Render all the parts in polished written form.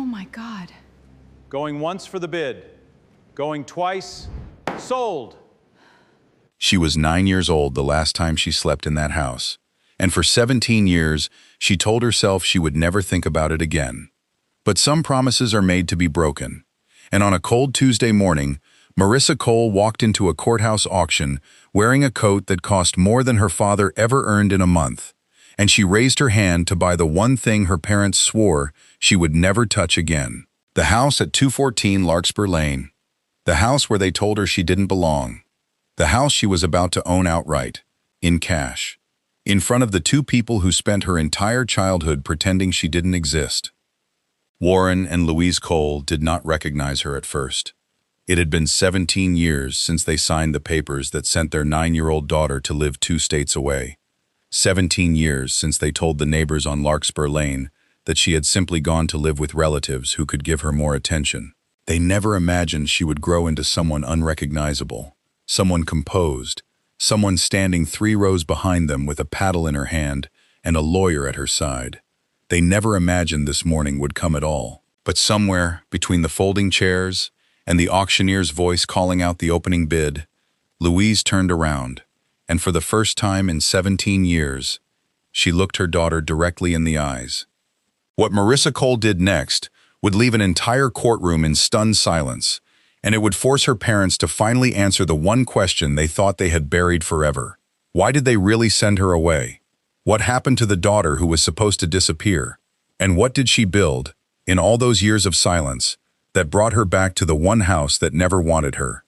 Oh my God. Going once for the bid. Going twice. Sold. She was 9 years old the last time she slept in that house, and for 17 years, she told herself she would never think about it again. But some promises are made to be broken, and on a cold Tuesday morning, Marissa Cole walked into a courthouse auction wearing a coat that cost more than her father ever earned in a month, and she raised her hand to buy the one thing her parents swore she would never touch again. The house at 214 Larkspur Lane. The house where they told her she didn't belong. The house she was about to own outright, in cash, in front of the two people who spent her entire childhood pretending she didn't exist. Warren and Louise Cole did not recognize her at first. It had been 17 years since they signed the papers that sent their 9-year-old daughter to live 2 states away. 17 years since they told the neighbors on Larkspur Lane that she had simply gone to live with relatives who could give her more attention. They never imagined she would grow into someone unrecognizable. Someone composed, someone standing 3 rows behind them with a paddle in her hand and a lawyer at her side. They never imagined this morning would come at all. But somewhere between the folding chairs and the auctioneer's voice calling out the opening bid, Louise turned around, and for the first time in 17 years, she looked her daughter directly in the eyes. What Marissa Cole did next would leave an entire courtroom in stunned silence, and it would force her parents to finally answer the one question they thought they had buried forever. Why did they really send her away? What happened to the daughter who was supposed to disappear? And what did she build, in all those years of silence, that brought her back to the one house that never wanted her?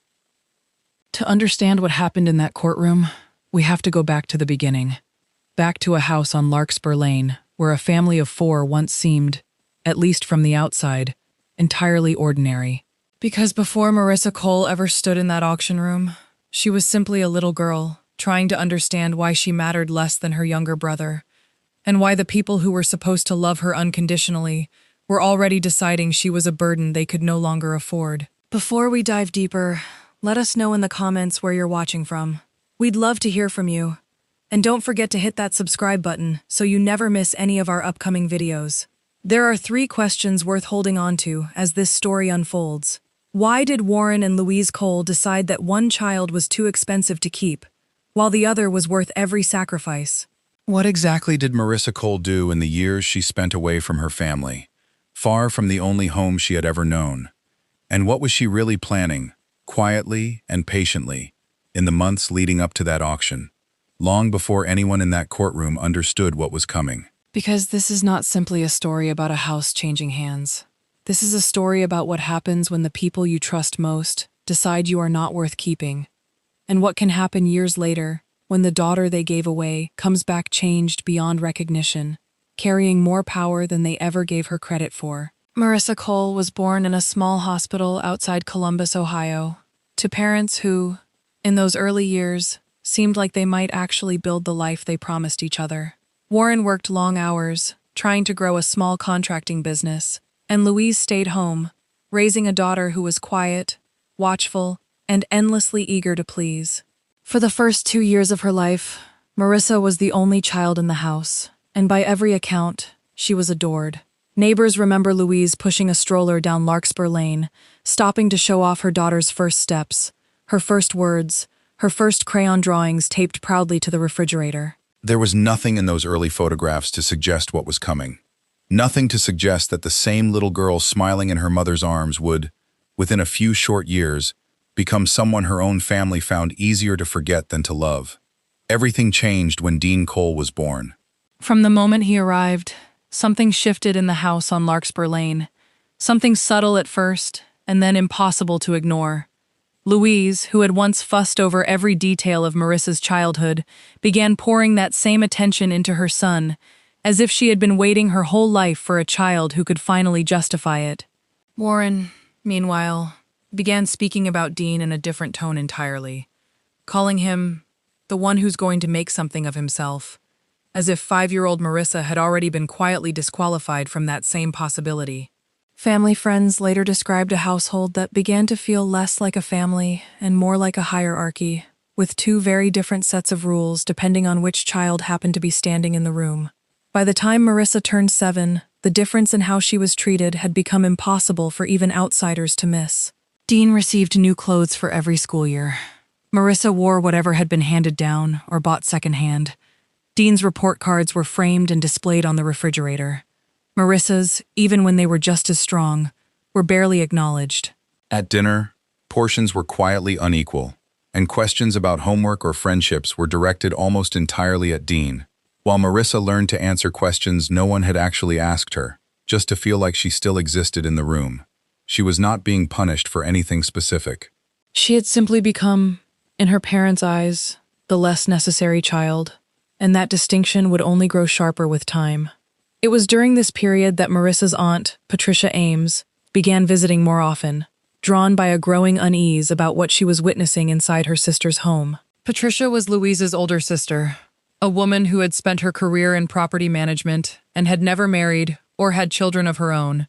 To understand what happened in that courtroom, we have to go back to the beginning. Back to a house on Larkspur Lane, where a family of 4 once seemed, at least from the outside, entirely ordinary. Because before Marissa Cole ever stood in that auction room, she was simply a little girl, trying to understand why she mattered less than her younger brother, and why the people who were supposed to love her unconditionally were already deciding she was a burden they could no longer afford. Before we dive deeper, let us know in the comments where you're watching from. We'd love to hear from you. And don't forget to hit that subscribe button so you never miss any of our upcoming videos. There are 3 questions worth holding on to as this story unfolds. Why did Warren and Louise Cole decide that one child was too expensive to keep, while the other was worth every sacrifice? What exactly did Marissa Cole do in the years she spent away from her family, far from the only home she had ever known? And what was she really planning, quietly and patiently, in the months leading up to that auction, long before anyone in that courtroom understood what was coming? Because this is not simply a story about a house changing hands. This is a story about what happens when the people you trust most decide you are not worth keeping, and what can happen years later when the daughter they gave away comes back changed beyond recognition, carrying more power than they ever gave her credit for. Marissa Cole was born in a small hospital outside Columbus, Ohio, to parents who, in those early years, seemed like they might actually build the life they promised each other. Warren worked long hours, trying to grow a small contracting business, and Louise stayed home, raising a daughter who was quiet, watchful, and endlessly eager to please. For the first 2 years of her life, Marissa was the only child in the house, and by every account, she was adored. Neighbors remember Louise pushing a stroller down Larkspur Lane, stopping to show off her daughter's first steps, her first words, her first crayon drawings taped proudly to the refrigerator. There was nothing in those early photographs to suggest what was coming. Nothing to suggest that the same little girl smiling in her mother's arms would, within a few short years, become someone her own family found easier to forget than to love. Everything changed when Dean Cole was born. From the moment he arrived, something shifted in the house on Larkspur Lane. Something subtle at first, and then impossible to ignore. Louise, who had once fussed over every detail of Marissa's childhood, began pouring that same attention into her son, as if she had been waiting her whole life for a child who could finally justify it. Warren, meanwhile, began speaking about Dean in a different tone entirely, calling him the one who's going to make something of himself, as if 5-year-old Marissa had already been quietly disqualified from that same possibility. Family friends later described a household that began to feel less like a family and more like a hierarchy, with 2 very different sets of rules depending on which child happened to be standing in the room. By the time Marissa turned 7, The difference in how she was treated had become impossible for even outsiders to miss. Dean received new clothes for every school year. Marissa wore whatever had been handed down or bought secondhand. Dean's report cards were framed and displayed on the refrigerator. Marissa's, even when they were just as strong, were barely acknowledged. At dinner, portions were quietly unequal, and questions about homework or friendships were directed almost entirely at Dean, while Marissa learned to answer questions no one had actually asked her, just to feel like she still existed in the room. She was not being punished for anything specific. She had simply become, in her parents' eyes, the less necessary child, and that distinction would only grow sharper with time. It was during this period that Marissa's aunt, Patricia Ames, began visiting more often, drawn by a growing unease about what she was witnessing inside her sister's home. Patricia was Louise's older sister, a woman who had spent her career in property management and had never married or had children of her own,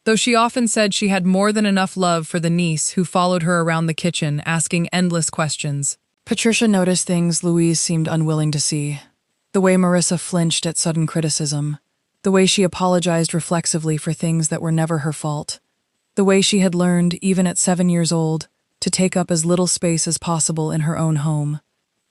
though she often said she had more than enough love for the niece who followed her around the kitchen asking endless questions. Patricia noticed things Louise seemed unwilling to see. The way Marissa flinched at sudden criticism, the way she apologized reflexively for things that were never her fault, the way she had learned, even at 7 years old, to take up as little space as possible in her own home.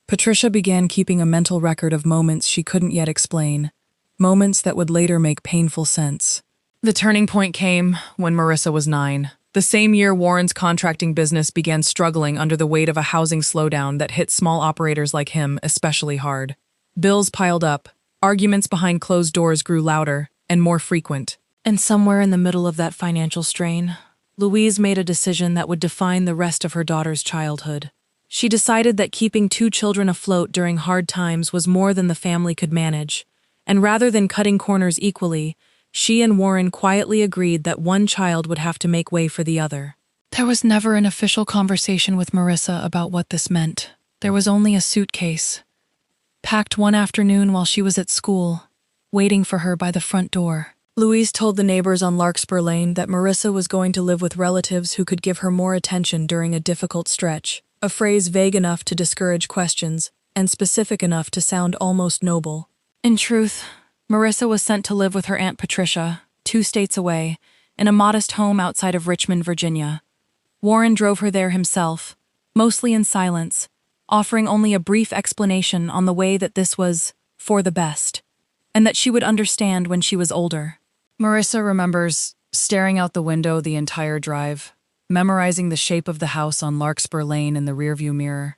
Patricia began keeping a mental record of moments she couldn't yet explain, moments that would later make painful sense. The turning point came when Marissa was 9. The same year Warren's contracting business began struggling under the weight of a housing slowdown that hit small operators like him especially hard. Bills piled up, arguments behind closed doors grew louder and more frequent. And somewhere in the middle of that financial strain, Louise made a decision that would define the rest of her daughter's childhood. She decided that keeping 2 children afloat during hard times was more than the family could manage, and rather than cutting corners equally, she and Warren quietly agreed that one child would have to make way for the other. There was never an official conversation with Marissa about what this meant. There was only a suitcase, packed one afternoon while she was at school, waiting for her by the front door. Louise told the neighbors on Larkspur Lane that Marissa was going to live with relatives who could give her more attention during a difficult stretch, a phrase vague enough to discourage questions and specific enough to sound almost noble. In truth, Marissa was sent to live with her Aunt Patricia, 2 states away, in a modest home outside of Richmond, Virginia. Warren drove her there himself, mostly in silence, offering only a brief explanation on the way that this was for the best, and that she would understand when she was older. Marissa remembers staring out the window the entire drive, memorizing the shape of the house on Larkspur Lane in the rearview mirror,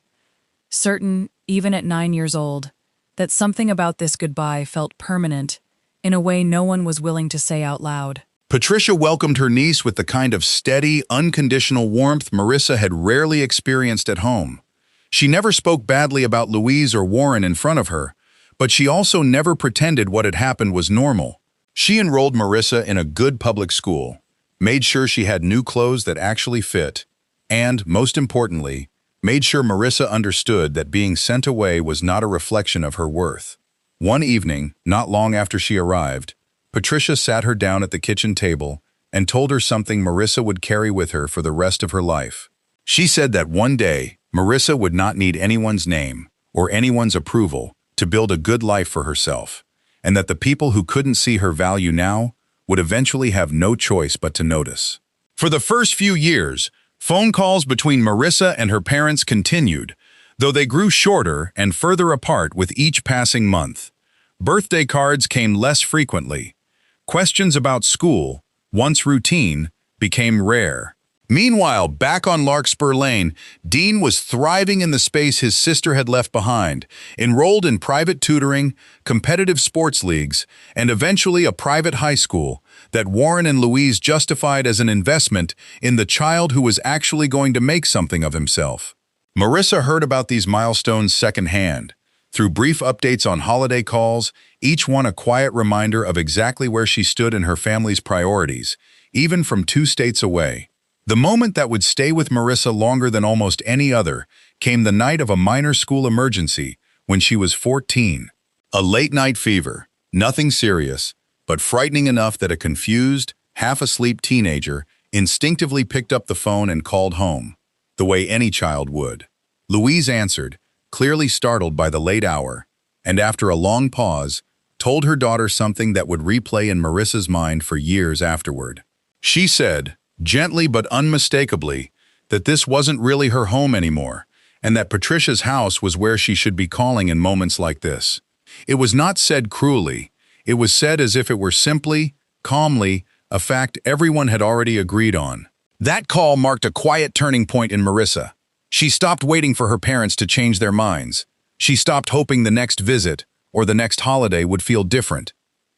certain, even at 9 years old, that something about this goodbye felt permanent in a way no one was willing to say out loud. Patricia welcomed her niece with the kind of steady, unconditional warmth Marissa had rarely experienced at home. She never spoke badly about Louise or Warren in front of her, but she also never pretended what had happened was normal. She enrolled Marissa in a good public school, made sure she had new clothes that actually fit, and, most importantly, made sure Marissa understood that being sent away was not a reflection of her worth. One evening, not long after she arrived, Patricia sat her down at the kitchen table and told her something Marissa would carry with her for the rest of her life. She said that one day, Marissa would not need anyone's name or anyone's approval to build a good life for herself, and that the people who couldn't see her value now would eventually have no choice but to notice. For the first few years, phone calls between Marissa and her parents continued, though they grew shorter and further apart with each passing month. Birthday cards came less frequently. Questions about school, once routine, became rare. Meanwhile, back on Larkspur Lane, Dean was thriving in the space his sister had left behind, enrolled in private tutoring, competitive sports leagues, and eventually a private high school that Warren and Louise justified as an investment in the child who was actually going to make something of himself. Marissa heard about these milestones secondhand, through brief updates on holiday calls, each one a quiet reminder of exactly where she stood in her family's priorities, even from 2 states away. The moment that would stay with Marissa longer than almost any other came the night of a minor school emergency when she was 14. A late-night fever, nothing serious, but frightening enough that a confused, half-asleep teenager instinctively picked up the phone and called home, the way any child would. Louise answered, clearly startled by the late hour, and after a long pause, told her daughter something that would replay in Marissa's mind for years afterward. She said, gently but unmistakably, that this wasn't really her home anymore, and that Patricia's house was where she should be calling in moments like this. It was not said cruelly. It was said as if it were simply, calmly, a fact everyone had already agreed on. That call marked a quiet turning point in Marissa. She stopped waiting for her parents to change their minds. She stopped hoping the next visit or the next holiday would feel different.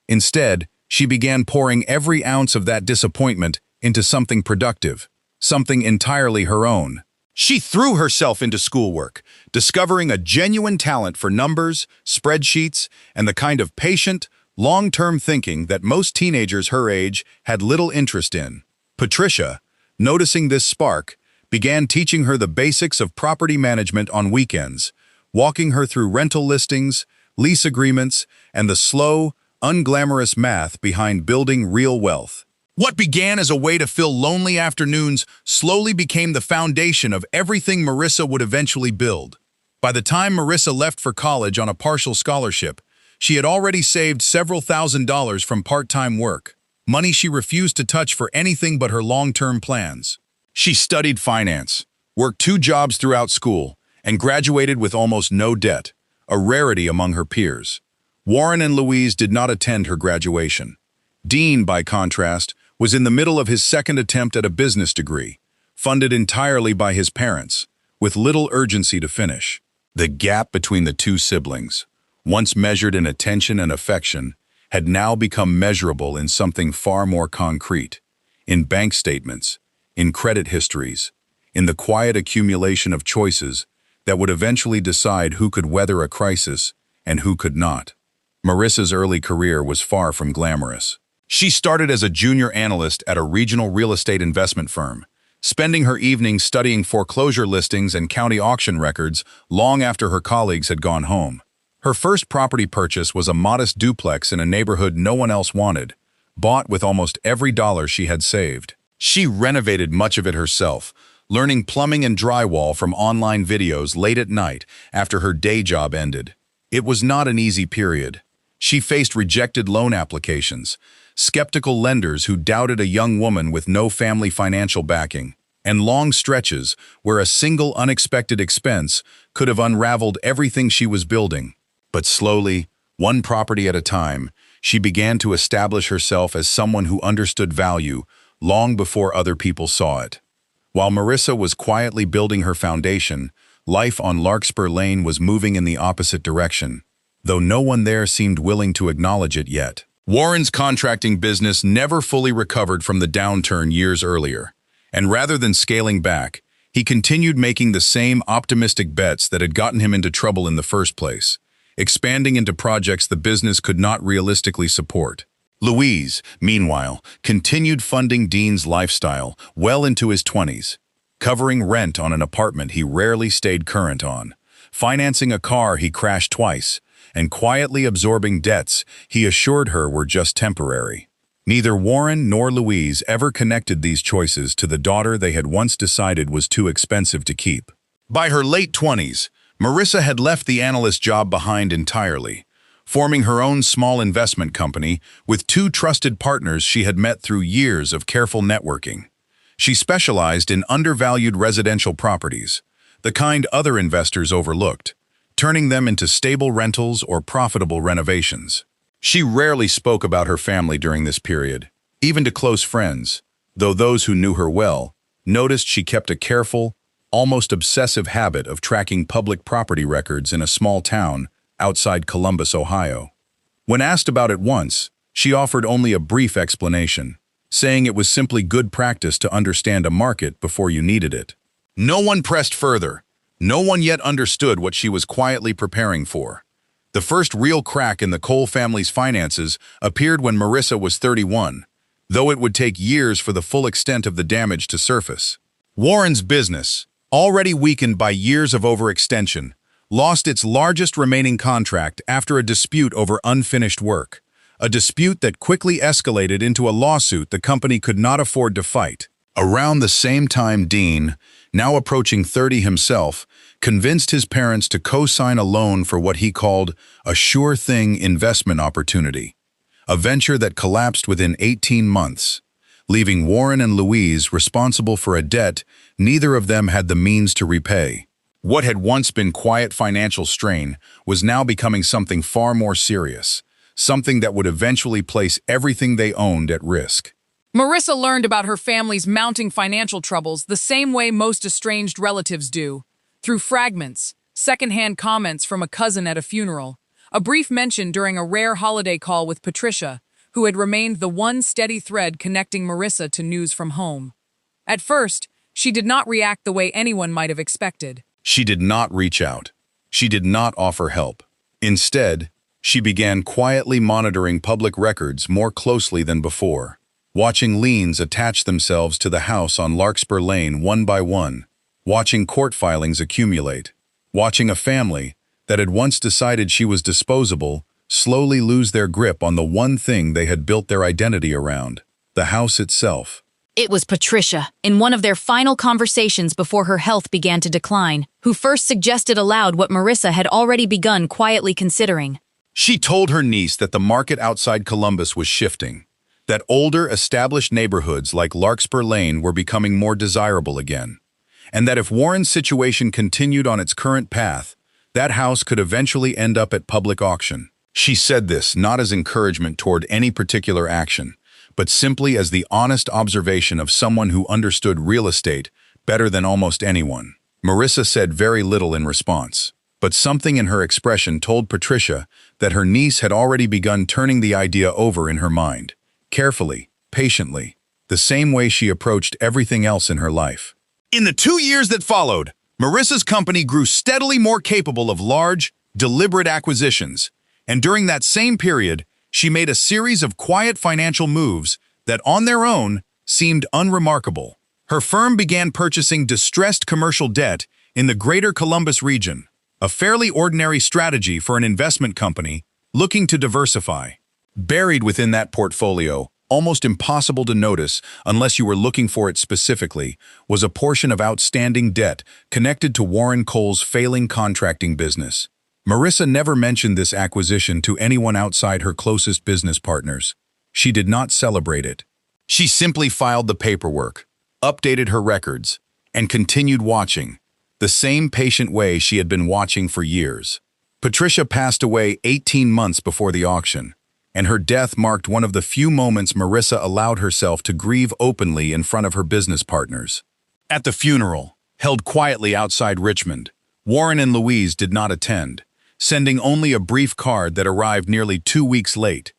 Instead, she began pouring every ounce of that disappointment into something productive, something entirely her own. She threw herself into schoolwork, discovering a genuine talent for numbers, spreadsheets, and the kind of patient, long-term thinking that most teenagers her age had little interest in. Patricia, noticing this spark, began teaching her the basics of property management on weekends, walking her through rental listings, lease agreements, and the slow, unglamorous math behind building real wealth. What began as a way to fill lonely afternoons slowly became the foundation of everything Marissa would eventually build. By the time Marissa left for college on a partial scholarship, she had already saved several $1,000s from part-time work, money she refused to touch for anything but her long-term plans. She studied finance, worked 2 jobs throughout school, and graduated with almost no debt, a rarity among her peers. Warren and Louise did not attend her graduation. Dean, by contrast, was in the middle of his second attempt at a business degree, funded entirely by his parents, with little urgency to finish. The gap between the 2 siblings, once measured in attention and affection, had now become measurable in something far more concrete, in bank statements, in credit histories, in the quiet accumulation of choices that would eventually decide who could weather a crisis and who could not. Marissa's early career was far from glamorous. She started as a junior analyst at a regional real estate investment firm, spending her evenings studying foreclosure listings and county auction records long after her colleagues had gone home. Her first property purchase was a modest duplex in a neighborhood no one else wanted, bought with almost every dollar she had saved. She renovated much of it herself, learning plumbing and drywall from online videos late at night after her day job ended. It was not an easy period. She faced rejected loan applications, skeptical lenders who doubted a young woman with no family financial backing, and long stretches where a single unexpected expense could have unraveled everything she was building. But slowly, one property at a time, she began to establish herself as someone who understood value long before other people saw it. While Marissa was quietly building her foundation, life on Larkspur Lane was moving in the opposite direction, though no one there seemed willing to acknowledge it yet. Warren's contracting business never fully recovered from the downturn years earlier, and rather than scaling back, he continued making the same optimistic bets that had gotten him into trouble in the first place, expanding into projects the business could not realistically support. Louise, meanwhile, continued funding Dean's lifestyle well into his 20s, covering rent on an apartment he rarely stayed current on, financing a car he crashed twice, and quietly absorbing debts he assured her were just temporary. Neither Warren nor Louise ever connected these choices to the daughter they had once decided was too expensive to keep. By her late 20s, Marissa had left the analyst job behind entirely, forming her own small investment company with 2 trusted partners she had met through years of careful networking. She specialized in undervalued residential properties, the kind other investors overlooked, turning them into stable rentals or profitable renovations. She rarely spoke about her family during this period, even to close friends, though those who knew her well noticed she kept a careful, almost obsessive habit of tracking public property records in a small town outside Columbus, Ohio. When asked about it once, she offered only a brief explanation, saying it was simply good practice to understand a market before you needed it. No one pressed further. No one yet understood what she was quietly preparing for. The first real crack in the Cole family's finances appeared when Marissa was 31, though it would take years for the full extent of the damage to surface. Warren's business, already weakened by years of overextension, lost its largest remaining contract after a dispute over unfinished work, a dispute that quickly escalated into a lawsuit the company could not afford to fight. Around the same time, Dean, now approaching 30 himself, convinced his parents to co-sign a loan for what he called a sure-thing investment opportunity, a venture that collapsed within 18 months, leaving Warren and Louise responsible for a debt neither of them had the means to repay. What had once been quiet financial strain was now becoming something far more serious, something that would eventually place everything they owned at risk. Marissa learned about her family's mounting financial troubles the same way most estranged relatives do, through fragments, secondhand comments from a cousin at a funeral, a brief mention during a rare holiday call with Patricia, who had remained the one steady thread connecting Marissa to news from home. At first, she did not react the way anyone might have expected. She did not reach out. She did not offer help. Instead, she began quietly monitoring public records more closely than before, watching liens attach themselves to the house on Larkspur Lane one by one, watching court filings accumulate, watching a family that had once decided she was disposable slowly lose their grip on the one thing they had built their identity around, the house itself. It was Patricia, in one of their final conversations before her health began to decline, who first suggested aloud what Marissa had already begun quietly considering. She told her niece that the market outside Columbus was shifting, that older, established neighborhoods like Larkspur Lane were becoming more desirable again, and that if Warren's situation continued on its current path, that house could eventually end up at public auction. She said this not as encouragement toward any particular action, but simply as the honest observation of someone who understood real estate better than almost anyone. Marissa said very little in response, but something in her expression told Patricia that her niece had already begun turning the idea over in her mind, carefully, patiently, the same way she approached everything else in her life. In the 2 years that followed, Marissa's company grew steadily more capable of large, deliberate acquisitions, and during that same period, she made a series of quiet financial moves that, on their own, seemed unremarkable. Her firm began purchasing distressed commercial debt in the greater Columbus region, a fairly ordinary strategy for an investment company looking to diversify. Buried within that portfolio, almost impossible to notice unless you were looking for it specifically, was a portion of outstanding debt connected to Warren Cole's failing contracting business. Marissa never mentioned this acquisition to anyone outside her closest business partners. She did not celebrate it. She simply filed the paperwork, updated her records, and continued watching, the same patient way she had been watching for years. Patricia passed away 18 months before the auction, and her death marked one of the few moments Marissa allowed herself to grieve openly in front of her business partners. At the funeral, held quietly outside Richmond, Warren and Louise did not attend, sending only a brief card that arrived nearly 2 weeks late.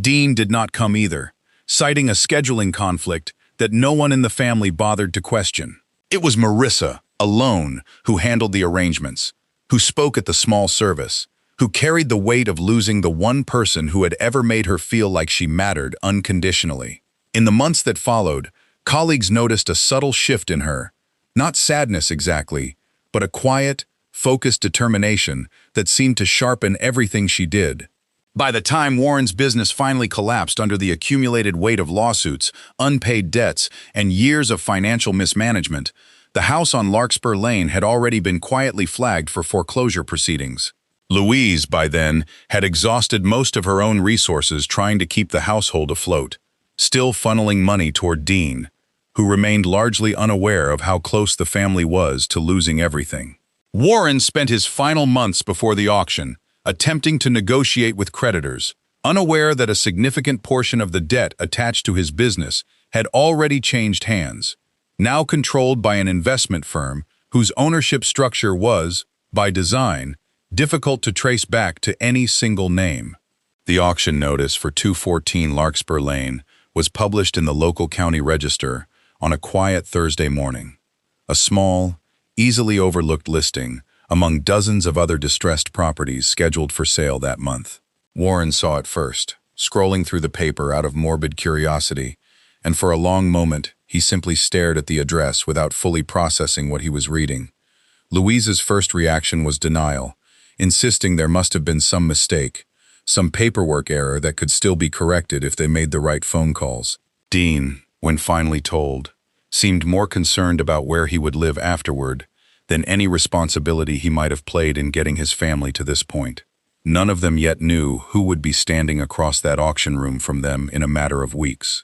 Dean did not come either, citing a scheduling conflict that no one in the family bothered to question. It was Marissa, alone, who handled the arrangements, who spoke at the small service, who carried the weight of losing the one person who had ever made her feel like she mattered unconditionally. In the months that followed, colleagues noticed a subtle shift in her, not sadness exactly, but a quiet, focused determination that seemed to sharpen everything she did. By the time Warren's business finally collapsed under the accumulated weight of lawsuits, unpaid debts, and years of financial mismanagement, the house on Larkspur Lane had already been quietly flagged for foreclosure proceedings. Louise, by then, had exhausted most of her own resources trying to keep the household afloat, still funneling money toward Dean, who remained largely unaware of how close the family was to losing everything. Warren spent his final months before the auction, attempting to negotiate with creditors, unaware that a significant portion of the debt attached to his business had already changed hands, now controlled by an investment firm whose ownership structure was, by design, difficult to trace back to any single name. The auction notice for 214 Larkspur Lane was published in the local county register on a quiet Thursday morning. A small, easily overlooked listing among dozens of other distressed properties scheduled for sale that month. Warren saw it first, scrolling through the paper out of morbid curiosity, and for a long moment he simply stared at the address without fully processing what he was reading. Louise's first reaction was denial, insisting there must have been some mistake, some paperwork error that could still be corrected if they made the right phone calls. Dean, when finally told, seemed more concerned about where he would live afterward than any responsibility he might have played in getting his family to this point. None of them yet knew who would be standing across that auction room from them in a matter of weeks.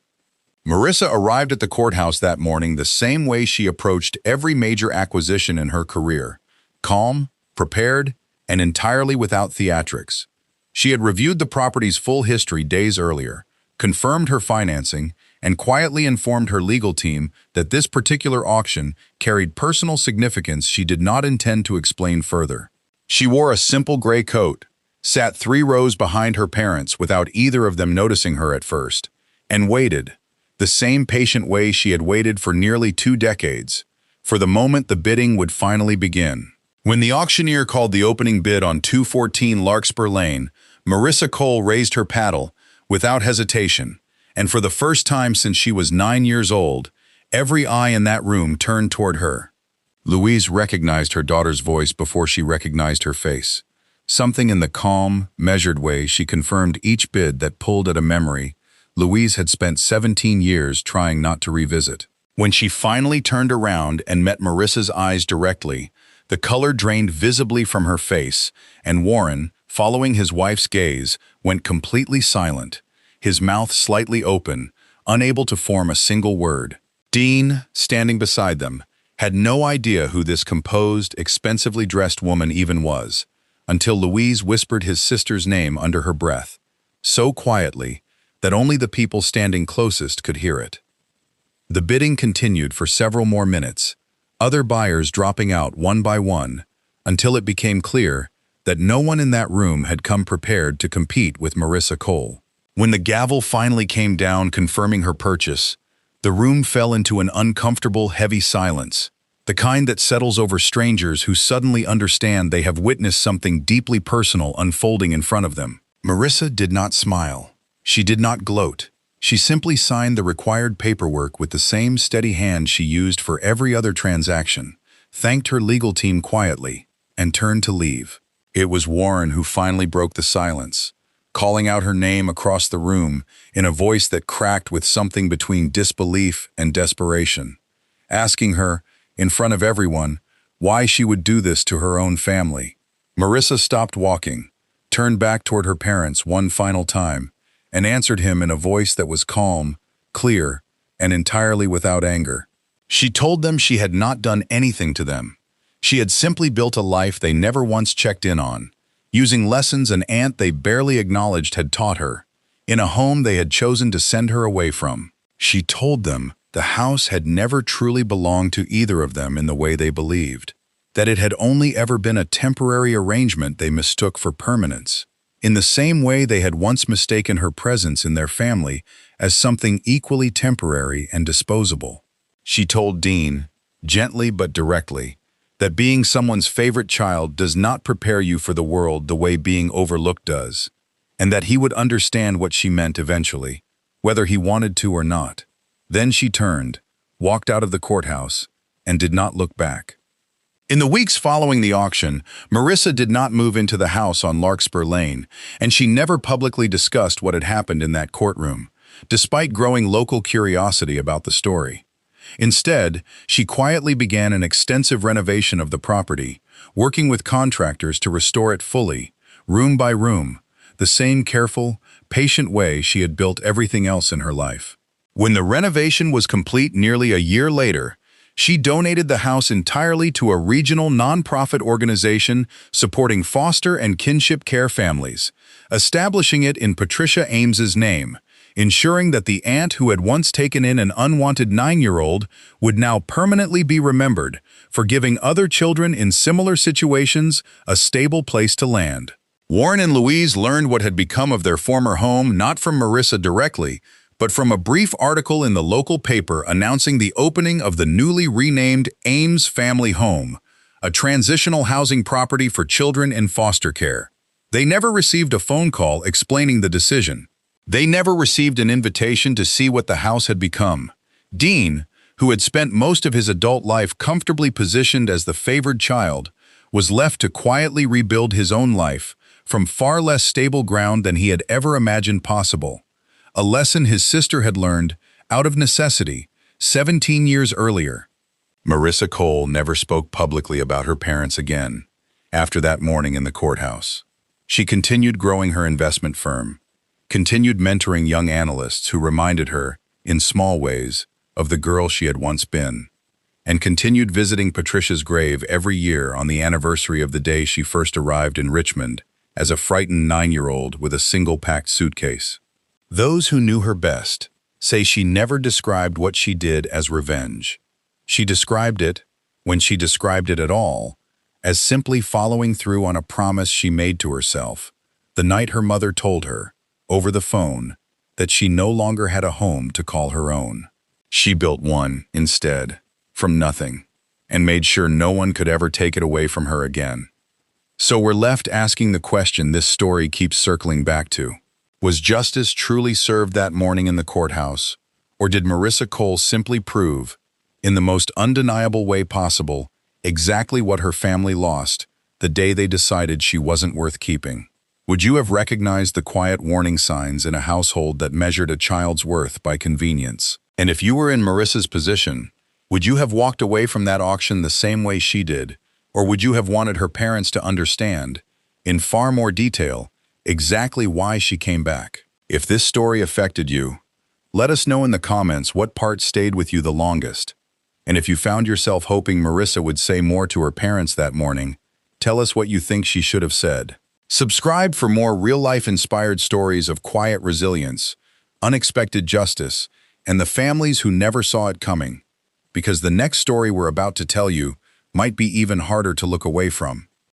Marissa arrived at the courthouse that morning the same way she approached every major acquisition in her career: calm, prepared, and entirely without theatrics. She had reviewed the property's full history days earlier, confirmed her financing, and quietly informed her legal team that this particular auction carried personal significance she did not intend to explain further. She wore a simple gray coat, sat 3 rows behind her parents without either of them noticing her at first, and waited, the same patient way she had waited for nearly 2 decades, for the moment the bidding would finally begin. When the auctioneer called the opening bid on 214 Larkspur Lane, Marissa Cole raised her paddle without hesitation, and for the first time since she was 9 years old, every eye in that room turned toward her. Louise recognized her daughter's voice before she recognized her face. Something in the calm, measured way she confirmed each bid that pulled at a memory Louise had spent 17 years trying not to revisit. When she finally turned around and met Marissa's eyes directly, the color drained visibly from her face, and Warren, following his wife's gaze, went completely silent, his mouth slightly open, unable to form a single word. Dean, standing beside them, had no idea who this composed, expensively dressed woman even was, until Louise whispered his sister's name under her breath, so quietly that only the people standing closest could hear it. The bidding continued for several more minutes, other buyers dropping out one by one, until it became clear that no one in that room had come prepared to compete with Marissa Cole. When the gavel finally came down confirming her purchase, the room fell into an uncomfortable, heavy silence, the kind that settles over strangers who suddenly understand they have witnessed something deeply personal unfolding in front of them. Marissa did not smile. She did not gloat. She simply signed the required paperwork with the same steady hand she used for every other transaction, thanked her legal team quietly, and turned to leave. It was Warren who finally broke the silence, calling out her name across the room in a voice that cracked with something between disbelief and desperation, asking her, in front of everyone, why she would do this to her own family. Marissa stopped walking, turned back toward her parents one final time, and answered him in a voice that was calm, clear, and entirely without anger. She told them she had not done anything to them. She had simply built a life they never once checked in on, using lessons an aunt they barely acknowledged had taught her, in a home they had chosen to send her away from. She told them the house had never truly belonged to either of them in the way they believed, that it had only ever been a temporary arrangement they mistook for permanence, in the same way they had once mistaken her presence in their family as something equally temporary and disposable. She told Dean, gently but directly, that being someone's favorite child does not prepare you for the world the way being overlooked does, and that he would understand what she meant eventually, whether he wanted to or not. Then she turned, walked out of the courthouse, and did not look back. In the weeks following the auction, Marissa did not move into the house on Larkspur Lane, and she never publicly discussed what had happened in that courtroom, despite growing local curiosity about the story. Instead, she quietly began an extensive renovation of the property, working with contractors to restore it fully, room by room, the same careful, patient way she had built everything else in her life. When the renovation was complete nearly a year later, she donated the house entirely to a regional nonprofit organization supporting foster and kinship care families, establishing it in Patricia Ames's name, ensuring that the aunt who had once taken in an unwanted 9-year-old would now permanently be remembered for giving other children in similar situations a stable place to land. Warren and Louise learned what had become of their former home not from Marissa directly, but from a brief article in the local paper announcing the opening of the newly renamed Ames Family Home, a transitional housing property for children in foster care. They never received a phone call explaining the decision. They never received an invitation to see what the house had become. Dean, who had spent most of his adult life comfortably positioned as the favored child, was left to quietly rebuild his own life from far less stable ground than he had ever imagined possible. A lesson his sister had learned, out of necessity, 17 years earlier. Marissa Cole never spoke publicly about her parents again after that morning in the courthouse. She continued growing her investment firm, continued mentoring young analysts who reminded her, in small ways, of the girl she had once been, and continued visiting Patricia's grave every year on the anniversary of the day she first arrived in Richmond as a frightened 9-year-old with a single-packed suitcase. Those who knew her best say she never described what she did as revenge. She described it, when she described it at all, as simply following through on a promise she made to herself the night her mother told her, over the phone, that she no longer had a home to call her own. She built one, instead, from nothing, and made sure no one could ever take it away from her again. So we're left asking the question this story keeps circling back to. Was justice truly served that morning in the courthouse, or did Marissa Cole simply prove, in the most undeniable way possible, exactly what her family lost the day they decided she wasn't worth keeping? Would you have recognized the quiet warning signs in a household that measured a child's worth by convenience? And if you were in Marissa's position, would you have walked away from that auction the same way she did, or would you have wanted her parents to understand, in far more detail, exactly why she came back? If this story affected you, let us know in the comments what part stayed with you the longest. And if you found yourself hoping Marissa would say more to her parents that morning, tell us what you think she should have said. Subscribe for more real-life inspired stories of quiet resilience, unexpected justice, and the families who never saw it coming, because the next story we're about to tell you might be even harder to look away from.